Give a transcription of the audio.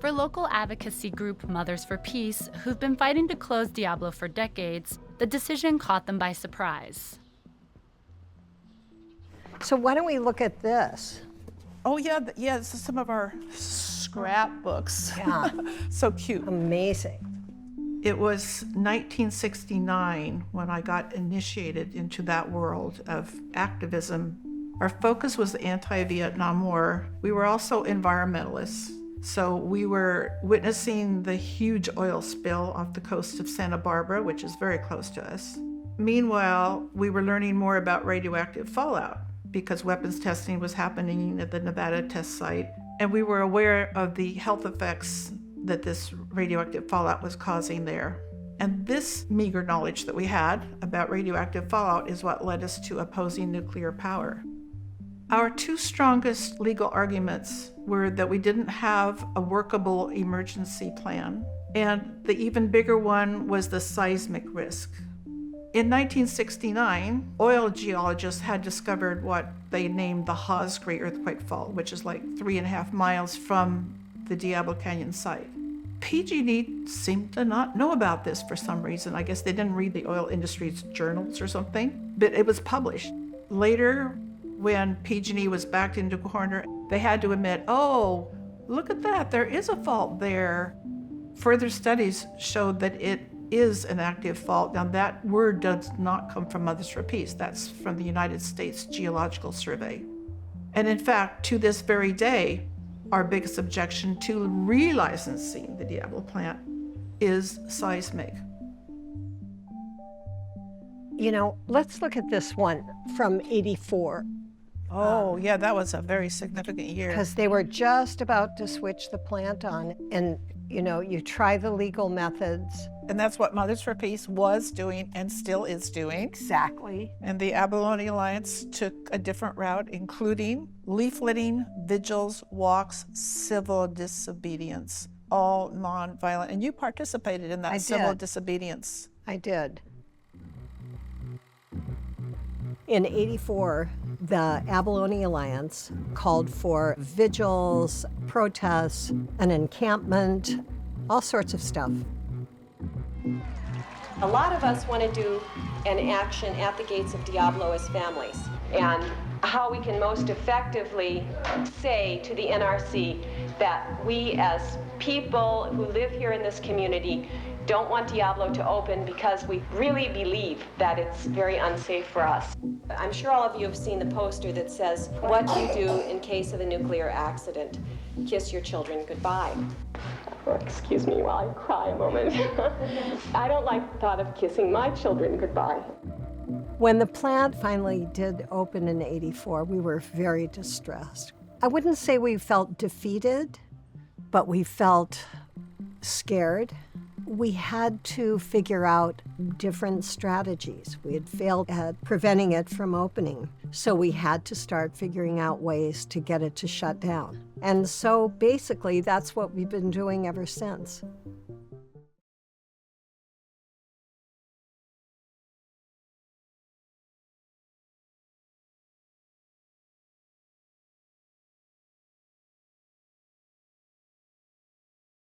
For local advocacy group Mothers for Peace, who've been fighting to close Diablo for decades, the decision caught them by surprise. So why don't we look at this? Oh yeah, yeah, this is some of our scrapbooks. Yeah. So cute. Amazing. It was 1969 when I got initiated into that world of activism. Our focus was the anti-Vietnam War. We were also environmentalists. So we were witnessing the huge oil spill off the coast of Santa Barbara, which is very close to us. Meanwhile, we were learning more about radioactive fallout because weapons testing was happening at the Nevada test site. And we were aware of the health effects that this radioactive fallout was causing there. And this meager knowledge that we had about radioactive fallout is what led us to opposing nuclear power. Our two strongest legal arguments were that we didn't have a workable emergency plan, and the even bigger one was the seismic risk. In 1969, oil geologists had discovered what they named the Haas Great Earthquake Fault, which is like 3.5 miles from the Diablo Canyon site. PG&E seemed to not know about this for some reason. I guess they didn't read the oil industry's journals or something, but it was published. Later, when PG&E was backed into a corner, they had to admit, oh, look at that, there is a fault there. Further studies showed that it is an active fault. Now that word does not come from Mothers for Peace, that's from the United States Geological Survey. And in fact, to this very day, our biggest objection to relicensing the Diablo plant is seismic. You know, let's look at this one from '84. Oh, yeah, that was a very significant year. Because they were just about to switch the plant on, and you know, you try the legal methods. And that's what Mothers for Peace was doing and still is doing. Exactly. And the Abalone Alliance took a different route, including leafleting, vigils, walks, civil disobedience, all nonviolent. And you participated in that civil disobedience. I did. In '84, the Abalone Alliance called for vigils, protests, an encampment, all sorts of stuff. A lot of us want to do an action at the gates of Diablo as families, and how we can most effectively say to the NRC that we as people who live here in this community don't want Diablo to open because we really believe that it's very unsafe for us. I'm sure all of you have seen the poster that says, "What do you do in case of a nuclear accident? Kiss your children goodbye." Oh, excuse me while I cry a moment. I don't like the thought of kissing my children goodbye. When the plant finally did open in '84, we were very distressed. I wouldn't say we felt defeated, but we felt scared. We had to figure out different strategies. We had failed at preventing it from opening, so we had to start figuring out ways to get it to shut down. And so basically, that's what we've been doing ever since.